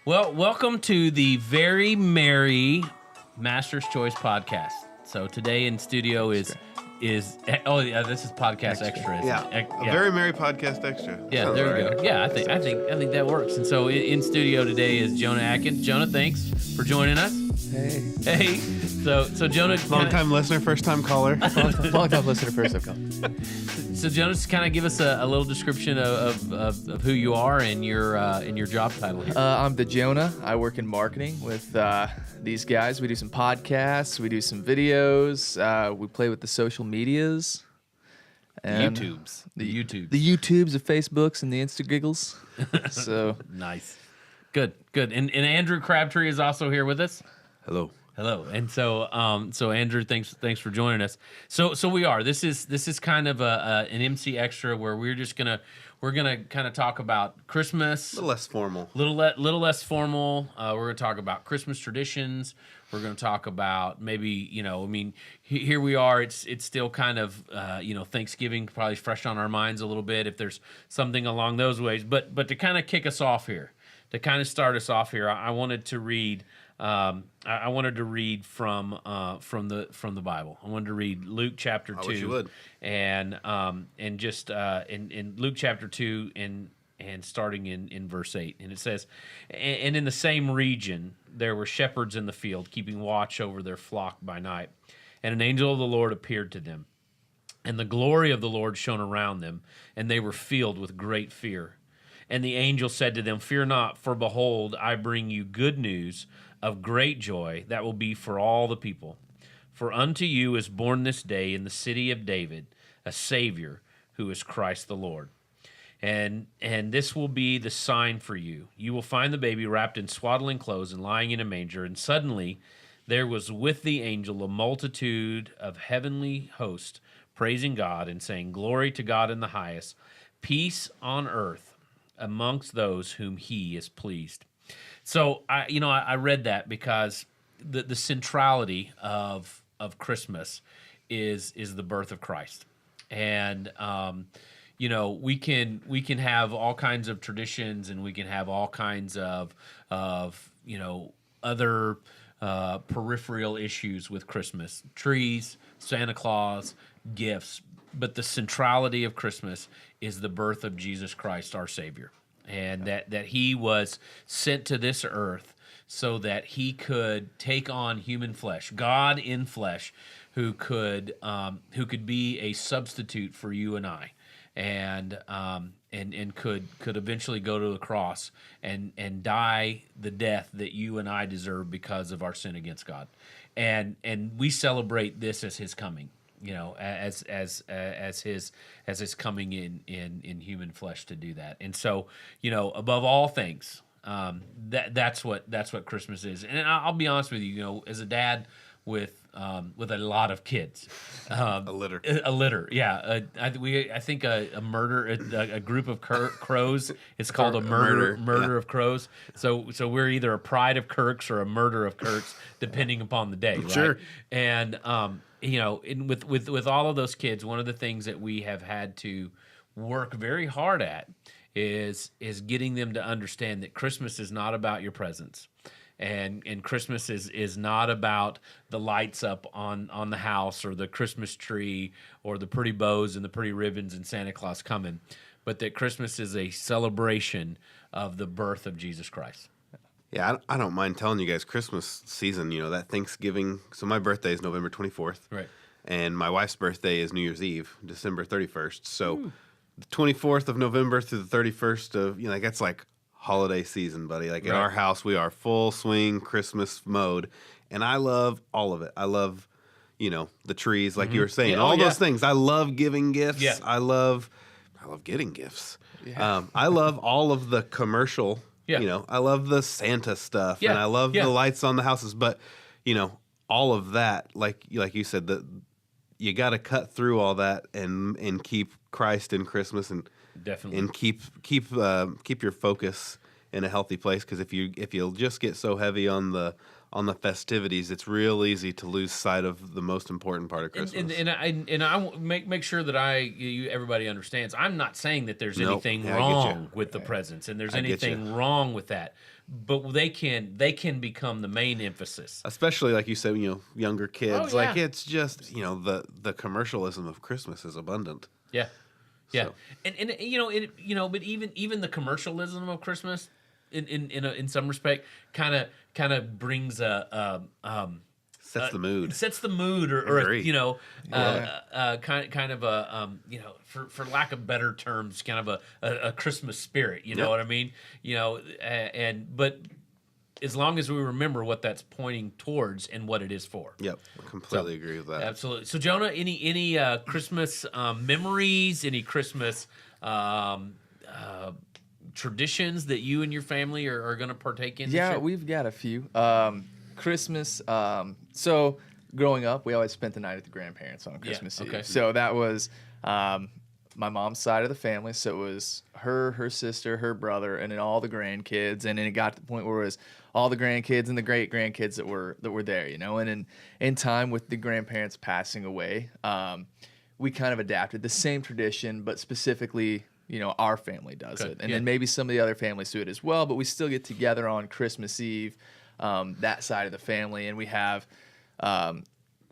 Well, welcome to the very merry Master's Choice podcast. So today in studio is this is podcast extra. Isn't Yeah, it? a very merry podcast extra. Yeah, Sounds there we right. go. Yeah, I think that works. And so in studio today is Jonah Adkins. Jonah, thanks for joining us. Hey. So Jonah, Long time listener, first time caller. Long time listener, first time caller. So Jonah, just kind of give us a little description of who you are and your job title here. I'm the Jonah. I work in marketing with these guys. We do some podcasts. We do some videos. We play with the social medias. And The YouTubes. The YouTubes, the Facebooks, and the Instagiggles. So Nice. Good. And Andrew Crabtree is also here with us. Hello. Hello. And so Andrew, thanks for joining us. So we are. This is kind of an MC extra where we're gonna kind of talk about Christmas. A little less formal. Little less formal. We're gonna talk about Christmas traditions. We're gonna talk about maybe here we are. It's still kind of Thanksgiving probably fresh on our minds a little bit if there's something along those ways. But to kind of kick us off here, to kind of start us off here, I wanted to read. I wanted to read from the Bible. I wanted to read Luke chapter 2. I wish you would. And just in Luke chapter 2 and starting in verse 8. And it says, and in the same region there were shepherds in the field, keeping watch over their flock by night. And an angel of the Lord appeared to them. And the glory of the Lord shone around them, and they were filled with great fear. And the angel said to them, "Fear not, for behold, I bring you good news of great joy that will be for all the people. For unto you is born this day in the city of David a Savior, who is Christ the Lord. And this will be the sign for you. You will find the baby wrapped in swaddling clothes and lying in a manger." And suddenly there was with the angel a multitude of heavenly hosts, praising God and saying, "Glory to God in the highest, peace on earth amongst those whom he is pleased." So I read that because the centrality of Christmas is the birth of Christ. And we can have all kinds of traditions, and we can have all kinds of other peripheral issues with Christmas: trees, Santa Claus, gifts. But the centrality of Christmas is the birth of Jesus Christ, our Savior, and that he was sent to this earth so that he could take on human flesh, God in flesh, who could be a substitute for you and I, and could eventually go to the cross and die the death that you and I deserve because of our sin against God, and we celebrate this as his coming. As his coming in human flesh to do that. And so, above all things, that's what Christmas is. And I'll be honest with you, as a dad with a lot of kids, a litter, yeah. I think a group of crows. It's called a murder of crows. So we're either a pride of Kirks or a murder of Kirks, depending upon the day. Right? Sure. And with all of those kids, one of the things that we have had to work very hard at is getting them to understand that Christmas is not about your presents. And Christmas is not about the lights up on the house or the Christmas tree or the pretty bows and the pretty ribbons and Santa Claus coming, but that Christmas is a celebration of the birth of Jesus Christ. Yeah, I don't mind telling you guys, Christmas season, that Thanksgiving. So my birthday is November 24th. Right. And my wife's birthday is New Year's Eve, December 31st. So the 24th of November through the 31st of, that's like holiday season, buddy. Like in our house, we are full swing Christmas mode. And I love all of it. I love, the trees, like you were saying, those things. I love giving gifts. Yeah. I love getting gifts. Yeah. I love all of the commercial. Yeah. I love the Santa stuff, and I love the lights on the houses. But, all of that, like you said, that you got to cut through all that and keep Christ in Christmas, and definitely, and keep your focus in a healthy place. Because if you'll just get so heavy on the festivities, it's real easy to lose sight of the most important part of Christmas. And I make sure that everybody understands. I'm not saying that there's anything wrong with the presents, and there's anything wrong with that. but they can become the main emphasis. Especially like you said, younger kids. Oh, yeah. Like it's just the commercialism of Christmas is abundant. Yeah, yeah, So- and but even the commercialism of Christmas, in some respect, kind of brings Sets the mood. sets the mood, or Agree. kind of a for lack of better terms, kind of a Christmas spirit. You know what I mean? But as long as we remember what that's pointing towards and what it is for. Yep, I completely agree with that. Absolutely. So Jonah, any Christmas memories? Any Christmas traditions that you and your family are going to partake in? Yeah, this year? we've got a few. Christmas. So growing up, we always spent the night at the grandparents on Christmas Eve. okay. So that was my mom's side of the family. So it was her sister, her brother, and then all the grandkids. And then it got to the point where it was all the grandkids and the great grandkids that were there. And in time with the grandparents passing away, we kind of adapted the same tradition, but specifically, our family does it. And then maybe some of the other families do it as well, but we still get together on Christmas Eve, that side of the family, and we have,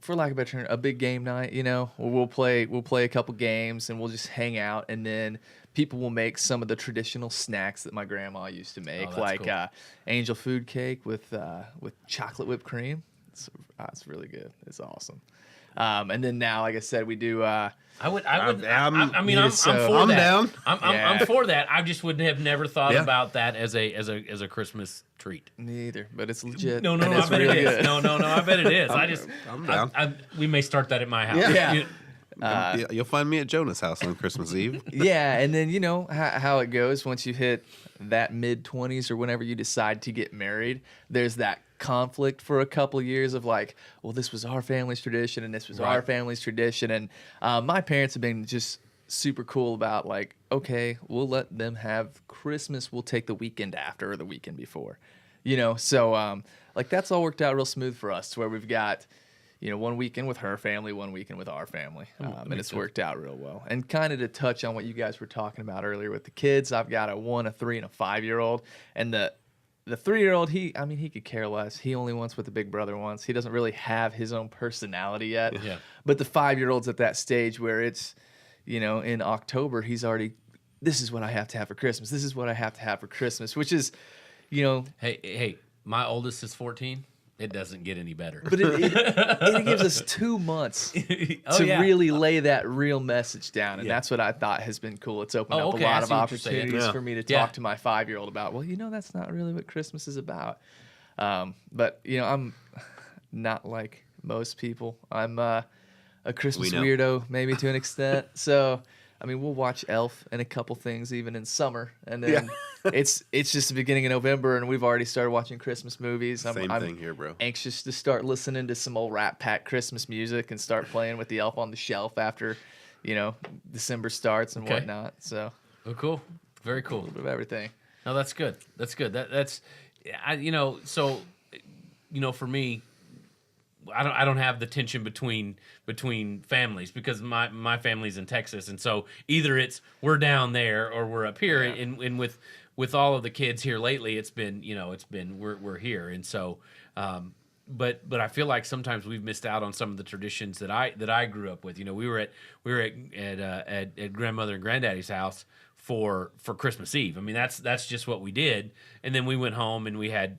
for lack of a better term, a big game night, we'll play a couple games and we'll just hang out, and then people will make some of the traditional snacks that my grandma used to make, like cool. angel food cake with chocolate whipped cream. It's really good. It's awesome. And then now, like I said, we do. I'm for I'm that. down. I'm for that. I just would have never thought Yeah. about that as a Christmas treat. Me either, but it's legit. No, and I it's bet really it is. good. No, I bet it is. I'm down. We may start that at my house. Yeah. You'll find me at Jonah's house on Christmas Eve. Yeah, and then how it goes once you hit that mid-20s or whenever you decide to get married, there's that conflict for a couple of years of like, well, this was our family's tradition and this was our family's tradition, and my parents have been just super cool about like, okay, we'll let them have Christmas, we'll take the weekend after or the weekend before, so like that's all worked out real smooth for us to where we've got one weekend with her family, one weekend with our family. And it's worked out real well. And kind of to touch on what you guys were talking about earlier with the kids, I've got a 1, a 3, and a 5-year-old. And the 3-year-old, he could care less. He only wants what the big brother wants. He doesn't really have his own personality yet. Yeah. But the 5-year-old's at that stage where it's, in October, he's already, this is what I have to have for Christmas. This is what I have to have for Christmas, which is, Hey, my oldest is 14. It doesn't get any better. But it gives us 2 months to really lay that real message down. And that's what I thought has been cool. It's opened up a lot of opportunities for me to talk to my 5-year-old about, well, that's not really what Christmas is about. But, I'm not like most people. I'm a Christmas weirdo, maybe to an extent. So, we'll watch Elf and a couple things even in summer. And then it's just the beginning of November, and we've already started watching Christmas movies. Same thing here, bro. Anxious to start listening to some old Rat Pack Christmas music and start playing with the Elf on the Shelf after, December starts and whatnot. So, cool, very cool. A little bit of everything. No, that's good. That's good. For me, I don't have the tension between families because my family's in Texas, and so either it's we're down there or we're up here, and with all of the kids here lately, it's been we're here, and so but I feel like sometimes we've missed out on some of the traditions that I grew up with. We were at grandmother and granddaddy's house for Christmas Eve. That's just what we did, and then we went home and we had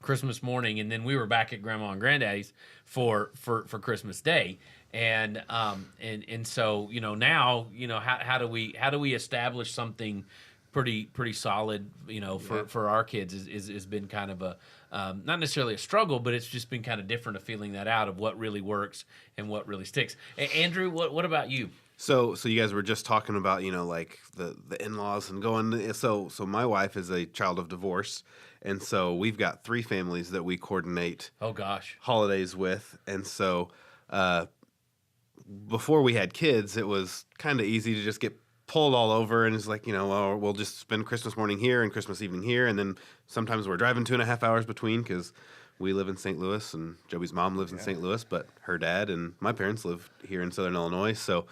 Christmas morning, and then we were back at Grandma and Granddaddy's for Christmas Day, and so now how do we establish something pretty solid for our kids is been kind of a not necessarily a struggle, but it's just been kind of different of feeling that out of what really works and what really sticks. Andrew, what about you? So you guys were just talking about, like the in-laws and going. So my wife is a child of divorce, and so we've got 3 families that we coordinate. Oh gosh, holidays with, and so before we had kids, it was kind of easy to just get pulled all over, and it's like well, we'll just spend Christmas morning here and Christmas evening here, and then sometimes we're driving 2.5 hours between because we live in St. Louis and Joey's mom lives in St. Louis, but her dad and my parents live here in Southern Illinois, so.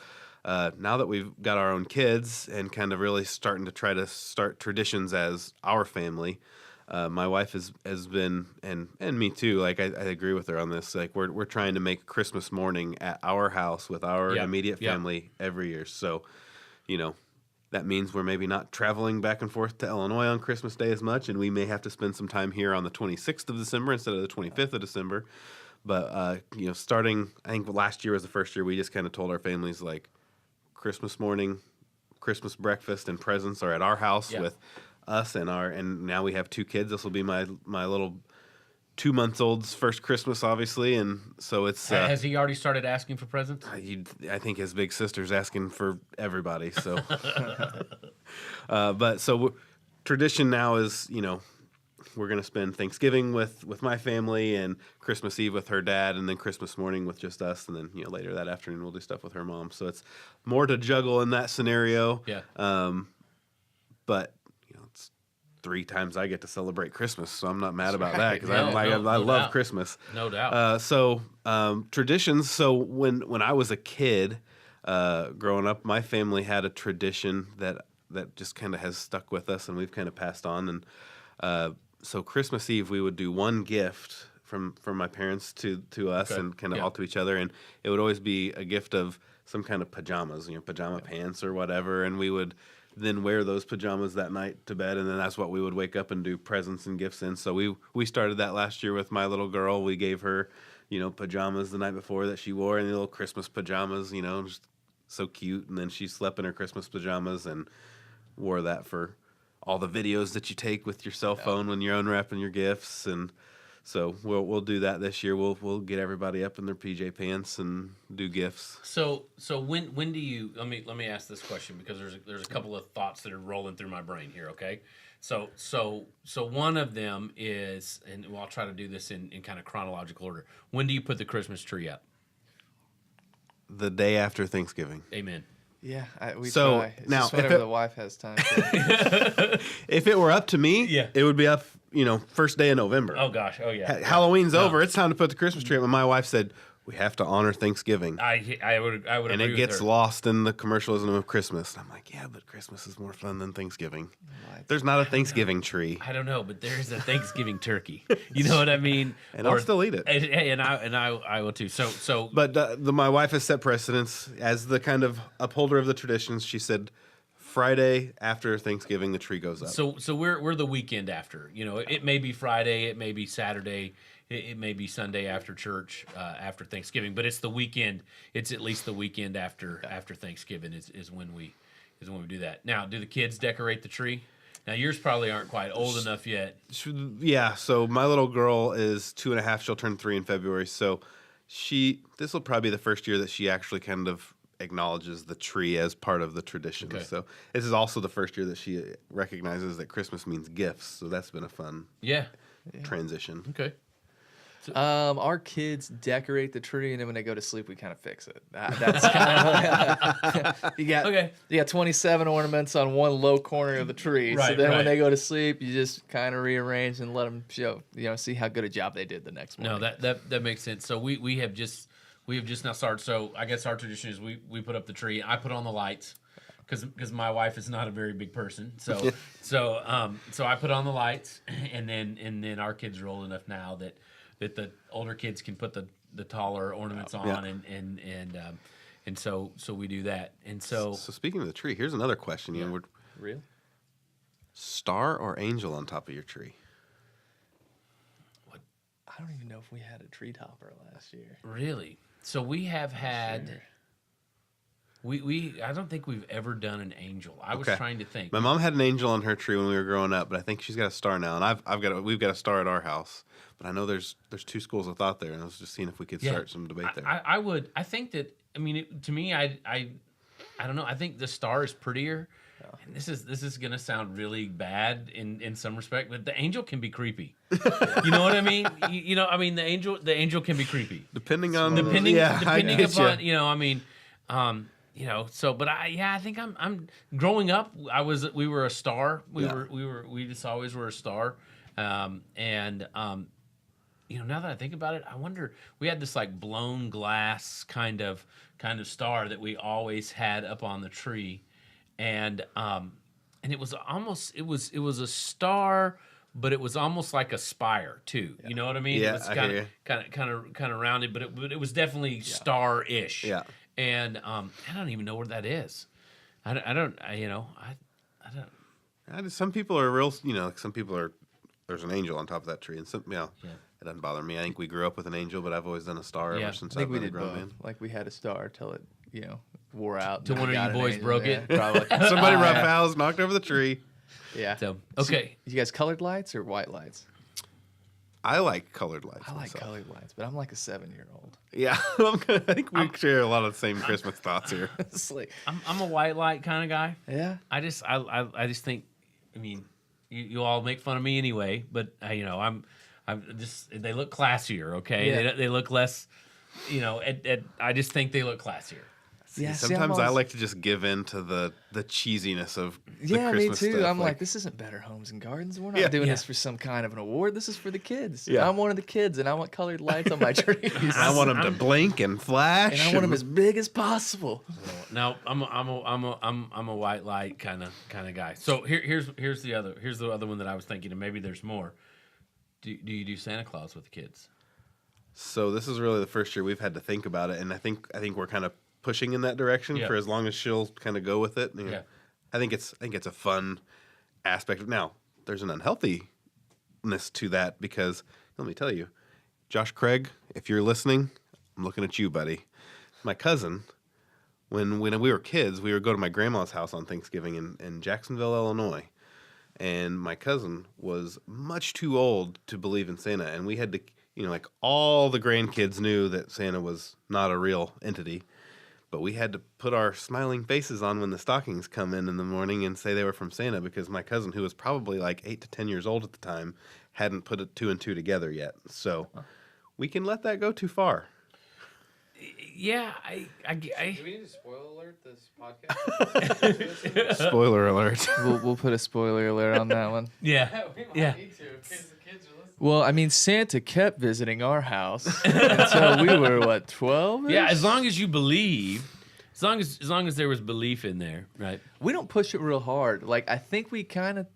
Now that we've got our own kids and kind of really starting to try to start traditions as our family, my wife has been, and me too. Like I agree with her on this. Like we're trying to make Christmas morning at our house with our immediate family every year. So, that means we're maybe not traveling back and forth to Illinois on Christmas Day as much, and we may have to spend some time here on the 26th of December instead of the 25th of December. But starting, I think last year was the first year we just kind of told our families like Christmas morning, Christmas breakfast, and presents are at our house with us and now we have 2 kids. This will be my little 2-month-old's first Christmas, obviously, and so it's. Has he already started asking for presents? I think his big sister's asking for everybody. So, but so tradition now is we're gonna spend Thanksgiving with my family and Christmas Eve with her dad, and then Christmas morning with just us, and then later that afternoon we'll do stuff with her mom. So it's more to juggle in that scenario. Yeah. But it's 3 times I get to celebrate Christmas, so I'm not mad about that because I love doubt. Christmas. No doubt. So traditions. So when I was a kid, growing up, my family had a tradition that just kind of has stuck with us, and we've kind of passed on. And so Christmas Eve, we would do one gift from my parents to us, and kind of all to each other, and it would always be a gift of some kind of pajamas, pajama pants or whatever, and we would then wear those pajamas that night to bed, and then that's what we would wake up and do presents and gifts in. So we started that last year with my little girl. We gave her, pajamas the night before that she wore, and the little Christmas pajamas, just so cute. And then she slept in her Christmas pajamas and wore that for all the videos that you take with your cell phone when you're unwrapping your gifts. And so we'll do that this year. We'll get everybody up in their PJ pants and do gifts. So when do you? Let me ask this question because there's a couple of thoughts that are rolling through my brain here. Okay, so one of them is, and I'll try to do this in kind of chronological order. When do you put the Christmas tree up? The day after Thanksgiving. Amen. Yeah, we so try. It's now, just whenever the wife has time. If it were up to me, it would be up, first day of November. Oh gosh, oh yeah. Halloween's over. It's time to put the Christmas tree up. And my wife said, we have to honor Thanksgiving. I would and agree it with gets her. lost in the commercialism of Christmas. And I'm like, yeah, but Christmas is more fun than Thanksgiving. There's not a Thanksgiving tree. I don't know, but there's a Thanksgiving turkey. You know what I mean? And I'll still eat it. And I will too. So. But my wife has set precedents as the kind of upholder of the traditions. She said, Friday after Thanksgiving, the tree goes up. So we're the weekend after. It may be Friday, it may be Saturday, it may be Sunday after church, after Thanksgiving, but it's the weekend. It's at least the weekend after Thanksgiving is when we do that. Now, do the kids decorate the tree? Now, yours probably aren't quite old enough yet. Yeah. So my little girl is 2.5. She'll turn 3 in February. So this will probably be the first year that she actually kind of acknowledges the tree as part of the tradition. Okay. So this is also the first year that she recognizes that Christmas means gifts. So that's been a fun transition. Okay. Our kids decorate the tree, and then when they go to sleep, we kind of fix it. That's kind of you got 27 ornaments on one low corner of the tree. Right, so then when they go to sleep, you just kind of rearrange and let them see how good a job they did the next morning. No, that makes sense. So we have just now started. So I guess our tradition is we put up the tree. I put on the lights because my wife is not a very big person. So I put on the lights, and then our kids are old enough now that the older kids can put the taller ornaments on, and so we do that. And so speaking of the tree, here's another question. Real? Star or angel on top of your tree? What? I don't even know if we had a tree topper last year. Really? So we have had. Sure. I don't think we've ever done an angel. I was trying to think. My mom had an angel on her tree when we were growing up, but I think she's got a star now, and we've got a star at our house. But I know there's 2 schools of thought there, and I was just seeing if we could start some debate there. I think that, to me, I don't know. I think the star is prettier. Oh. And this is gonna sound really bad in some respect, but the angel can be creepy. You know what I mean? The angel can be creepy. Depending upon but I think I'm growing up. We were a star. We just always were a star. Now that I think about it, I wonder, we had this like blown glass kind of star that we always had up on the tree, and it was a star but it was almost like a spire too. You know what I mean? Yeah, It was I hear you. kind of rounded, but it was definitely star-ish. Yeah. And I don't even know where that is. I don't. Some people are real, like some people are, there's an angel on top of that tree. And some, it doesn't bother me. I think we grew up with an angel, but I've always done a star Yeah. ever since I think I've we been a did grown both. man. Like we had a star till it, wore out. Till and one we of got you an boys angel. broke Yeah, it? Probably. Somebody Oh, rough yeah. house, knocked over the tree. Yeah. So okay. You guys colored lights or white lights? I like colored lights. I like myself. colored lights, but I'm like a 7-year-old. Yeah, I think we share a lot of the same Christmas thoughts here. It's like, I'm a white light kind of guy. yeah. I just think, I mean, you all make fun of me anyway, but I'm just, they look classier. Okay, Yeah. they look less. I just think they look classier. Yeah, Sometimes I like to just give in to the cheesiness of the Yeah, me Christmas too. stuff. I'm like, this isn't Better Homes and Gardens. We're not Yeah. doing Yeah. this for some kind of an award. This is for the kids. Yeah. I'm one of the kids, and I want colored lights on my trees. I want them to blink and flash. and I want them as big as possible. No, I'm a white light kind of guy. So here's the other one that I was thinking, and maybe there's more. Do you do Santa Claus with the kids? So this is really the first year we've had to think about it, and I think we're kind of pushing in that direction Yeah. for as long as she'll kind of go with it. Yeah. I think it's a fun aspect. Now there's an unhealthiness to that because let me tell you, Josh Craig, if you're listening, I'm looking at you, buddy. My cousin, when we were kids, we would go to my grandma's house on Thanksgiving in Jacksonville, Illinois. And my cousin was much too old to believe in Santa. And we had to, like all the grandkids knew that Santa was not a real entity. But we had to put our smiling faces on when the stockings come in the morning and say they were from Santa because my cousin, who was probably like 8 to 10 years old at the time, hadn't put it 2 and 2 together yet. So we can let that go too far. Yeah, Do we need to spoil alert this podcast? Spoiler alert. We'll put a spoiler alert on that one. yeah. We might Yeah. need to in case the kids are listening. Well, I mean, Santa kept visiting our house until we were 12. Yeah, as long as you believe, as long as there was belief in there, right? We don't push it real hard. Like I think we kind of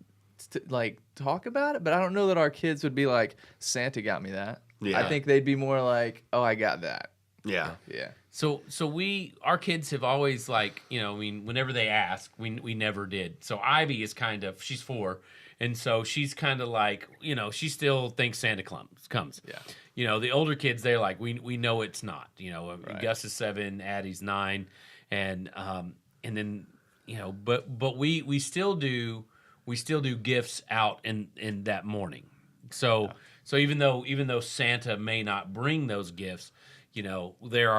talk about it, but I don't know that our kids would be like, Santa got me that. Yeah. I think they'd be more like, oh, I got that. Yeah. Yeah. So our kids have always whenever they ask, we never did. So Ivy is she's 4, and so she's kind of like, she still thinks Santa comes. Yeah. The older kids, they're like, we know it's not. Right. Gus is 7, Addie's 9, and then but we still do gifts out in that morning. So even though Santa may not bring those gifts, there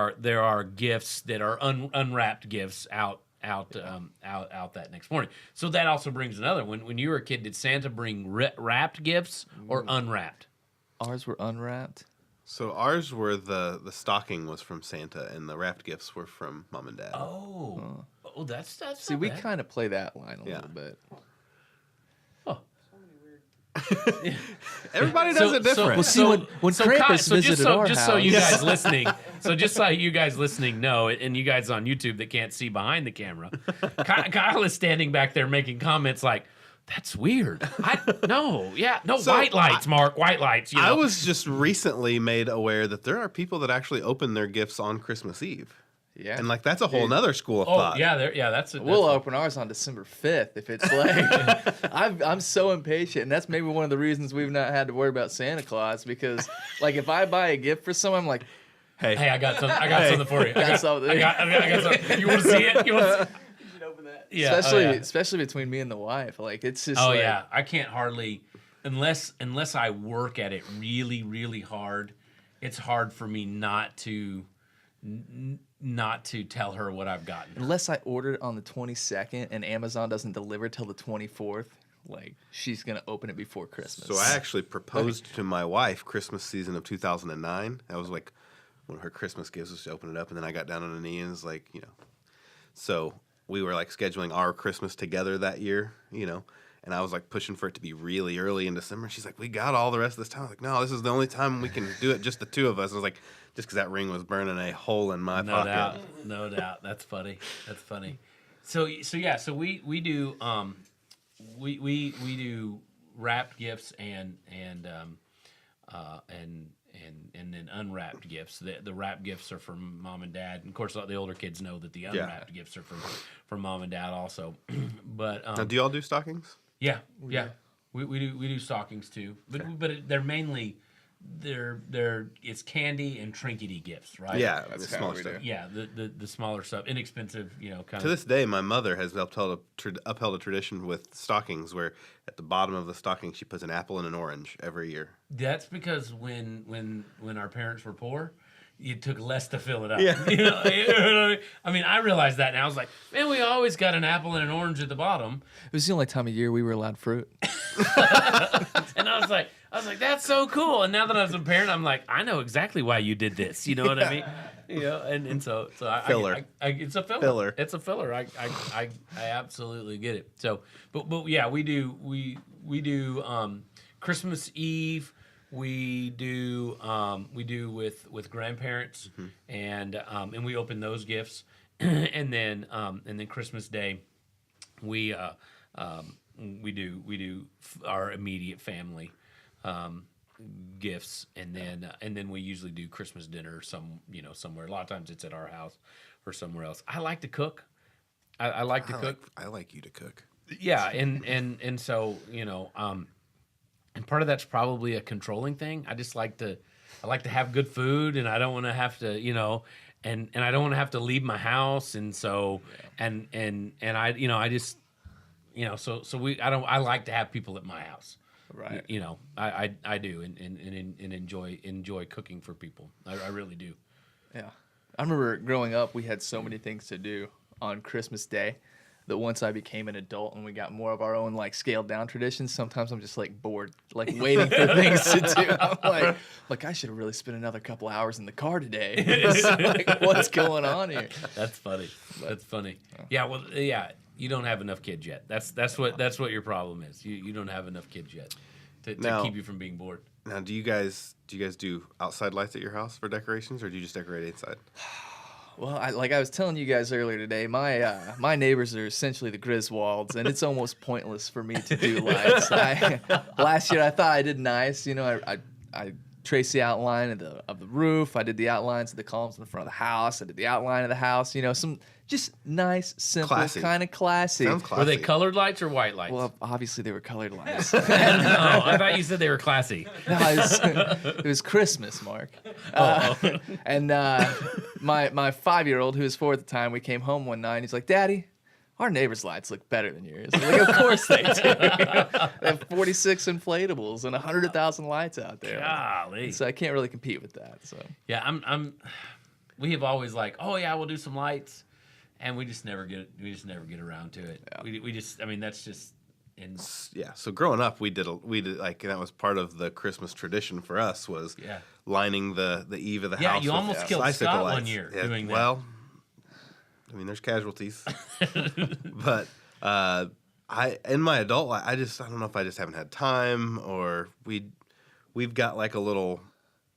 are gifts that are unwrapped gifts out that next morning. So that also brings another. When you were a kid, did Santa bring wrapped gifts or unwrapped? Ours were unwrapped. So ours were the stocking was from Santa and the wrapped gifts were from Mom and Dad. Oh, that's See, not we bad. kind of play that line a Yeah. little bit. Oh. Everybody does it different. Well, see, when Krampus visited our just so you house- guys listening, just so you guys listening know, and you guys on YouTube that can't see behind the camera, Kyle is standing back there making comments like, "That's weird." So, white lights, Mark, white lights. I was just recently made aware that there are people that actually open their gifts on Christmas Eve. Yeah. And that's a whole nother school of Oh thought. yeah, that's We'll open ours on December 5th if it's late. I'm so impatient, and that's maybe one of the reasons we've not had to worry about Santa Claus because, like, if I buy a gift for someone, I'm like, Hey, Hey, I got something for you. I got something. I got something. You want to see it? You want to? Yeah, especially between me and the wife. Like, it's just. Oh like, yeah, I can't hardly unless I work at it really really hard. It's hard for me not to tell her what I've gotten. Unless I order it on the 22nd and Amazon doesn't deliver till the 24th, like she's gonna open it before Christmas. So I actually proposed to my wife Christmas season of 2009. That was like one of her Christmas gifts was to open it up, and then I got down on a knee and was like, So we were like scheduling our Christmas together that year, and I was like pushing for it to be really early in December. She's like, we got all the rest of this time. I was like, no, this is the only time we can do it, just the two of us. I was like, just because that ring was burning a hole in my pocket. No doubt. That's funny. So we do we do wrapped gifts and then unwrapped gifts. The wrapped gifts are from mom and dad, and of course the older kids know that the unwrapped gifts are from mom and dad also. But Now, do y'all do stockings? yeah, we do stockings too, but they're mainly it's candy and trinkety gifts, right? Yeah, That's the kinda small what we stuff. do. Yeah, the smaller stuff, inexpensive, kind To of. this day, my mother has upheld a tradition with stockings where at the bottom of the stocking she puts an apple and an orange every year. That's because when our parents were poor, it took less to fill it up. Yeah. You know what I mean? I mean, I realized that now. I was like, man, we always got an apple and an orange at the bottom. It was the only time of year we were allowed fruit. And I was like, that's so cool. And now that I'm a parent, I'm like, I know exactly why you did this. You know what I mean? You know, and so Filler. It's a filler. Filler. It's a filler. I absolutely get it. So, but yeah, we do Christmas Eve. We do with grandparents, and we open those gifts, and then Christmas Day, we do our immediate family gifts, and then we usually do Christmas dinner somewhere. A lot of times it's at our house or somewhere else. I like to cook. I like to cook. I like you to cook. Yeah, and so and part of that's probably a controlling thing. I like to have good food, and I don't want to have to, and I don't want to have to leave my house, and so and I just I like to have people at my house. Right. I do and enjoy cooking for people. I really do. Yeah. I remember growing up, we had so many things to do on Christmas Day that once I became an adult and we got more of our own scaled down traditions, sometimes I'm just bored, waiting for things to do. I'm like I should have really spent another couple hours in the car today. It's what's going on here? That's funny. That's funny. Yeah. Well, yeah. You don't have enough kids yet. That's what your problem is. You don't have enough kids yet to keep you from being bored. Now, do you guys do outside lights at your house for decorations, or do you just decorate inside? Well, I was telling you guys earlier today, my neighbors are essentially the Griswolds, and it's almost pointless for me to do lights. Last year I thought I did nice. I traced the outline of the roof. I did the outlines of the columns in the front of the house. I did the outline of the house. Some just nice, simple, kind of classy. Sounds classy. Were they colored lights or white lights? Well, obviously they were colored lights. No, I thought you said they were classy. No, it was Christmas, Mark. And my 5-year-old, who was 4 at the time, we came home one night and he's like, Daddy, our neighbor's lights look better than yours. I'm like, of course they do. They have 46 inflatables and 100,000 lights out there. Golly. So I can't really compete with that. So Yeah, we have always oh yeah, we'll do some lights, and we just never get around to it. Yeah. We just, that's just Yeah. So growing up, we did that was part of the Christmas tradition for us was lining the eave of the house. Yeah, you with almost killed bicycle Scott lights. one year doing that. Well, there's casualties, but in my adult life, I don't know if I just haven't had time, or we've got a little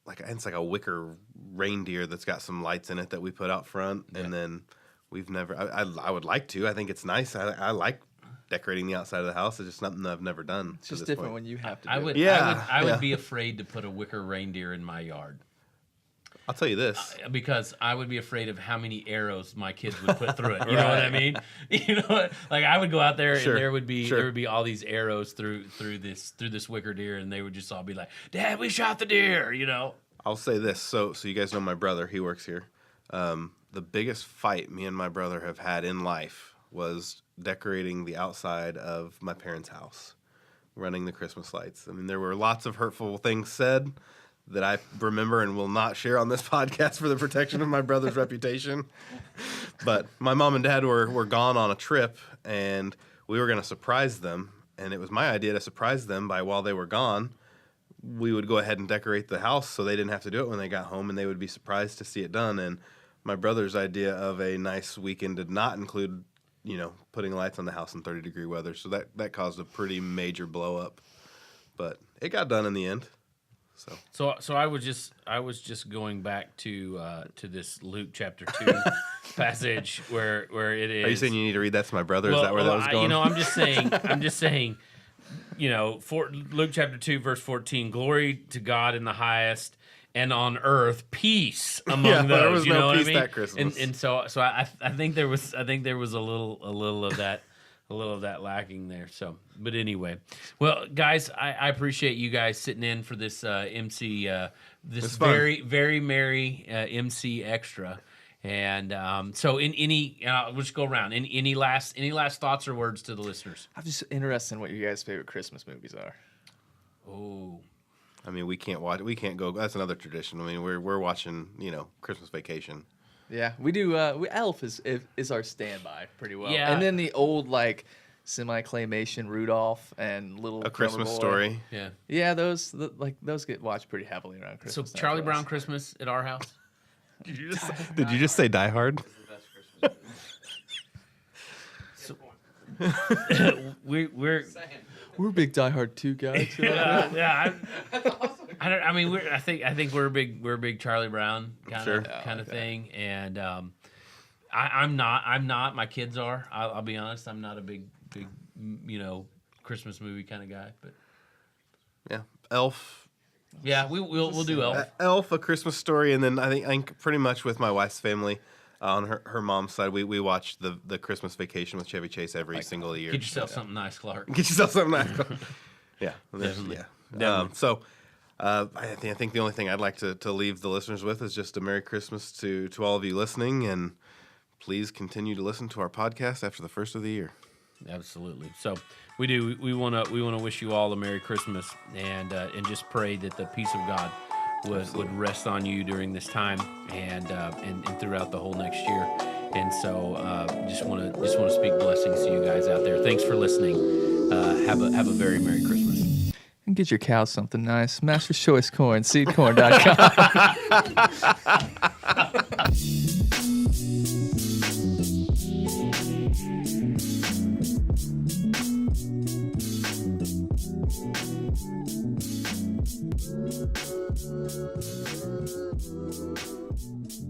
it's like a wicker reindeer that's got some lights in it that we put out front, and then we've never. I would like to. I think it's nice. I like decorating the outside of the house. It's just something that I've never done. it's just different when you have to do I would, it. I would be afraid to put a wicker reindeer in my yard. I'll tell you this. Because I would be afraid of how many arrows my kids would put through it. You know what I mean? I would go out there and there would be all these arrows through this wicker deer, and they would just all be like, "Dad, we shot the deer," I'll say this. So you guys know my brother. He works here. The biggest fight me and my brother have had in life was decorating the outside of my parents' house, running the Christmas lights. There were lots of hurtful things said that I remember and will not share on this podcast for the protection of my brother's reputation. But my mom and dad were gone on a trip, and we were going to surprise them. And it was my idea to surprise them by, while they were gone, we would go ahead and decorate the house so they didn't have to do it when they got home, and they would be surprised to see it done. And my brother's idea of a nice weekend did not include, putting lights on the house in 30-degree weather. So that caused a pretty major blow up. But it got done in the end. So I was just going back to this Luke chapter 2 passage where it is. Are you saying you need to read that to my brother? Is that where that was going? I'm just saying Luke chapter 2, verse 14, glory to God in the highest, and on earth peace among those. There was you no know peace what I mean? that Christmas. And so I think there was a little of that. A little of that lacking there. So, but anyway, well, guys, I appreciate you guys sitting in for this MC, this very, very merry MC extra. And so, in any, we'll just go around. Any last thoughts or words to the listeners? I'm just interested in what your guys' favorite Christmas movies are. Oh, I mean, we can't go. That's another tradition. I mean, we're watching, Christmas Vacation. Yeah, we do. Elf is our standby pretty well. Yeah. And then the old semi-claymation Rudolph and Little A Christmas Drummer Boy. Story. yeah. Yeah, those get watched pretty heavily around So Christmas. time Charlie for Brown us. Christmas at our house. Did you just say Die Hard? The best Christmas movie. We're We're big Die Hard 2 guys. yeah. I think we're a big Charlie Brown kind Sure. of thing, and I'm not. My kids are. I'll be honest. I'm not a big Christmas movie kind of guy, but Yeah. Elf. yeah, we'll do Elf. Elf, A Christmas Story, and then I think pretty much with my wife's family on her mom's side, we watch the Christmas Vacation with Chevy Chase every single year. Get yourself something nice, Clark. Get yourself something nice. Yeah, Definitely. yeah. Definitely. So I think the only thing I'd like to leave the listeners with is just a Merry Christmas to all of you listening, and please continue to listen to our podcast after the first of the year. Absolutely. So we want to wish you all a Merry Christmas, and just pray that the peace of God would rest on you during this time and throughout the whole next year. And so just want to speak blessings to you guys out there. Thanks for listening. Have a very Merry Christmas. And get your cows something nice. Master's Choice Corn, seedcorn.com.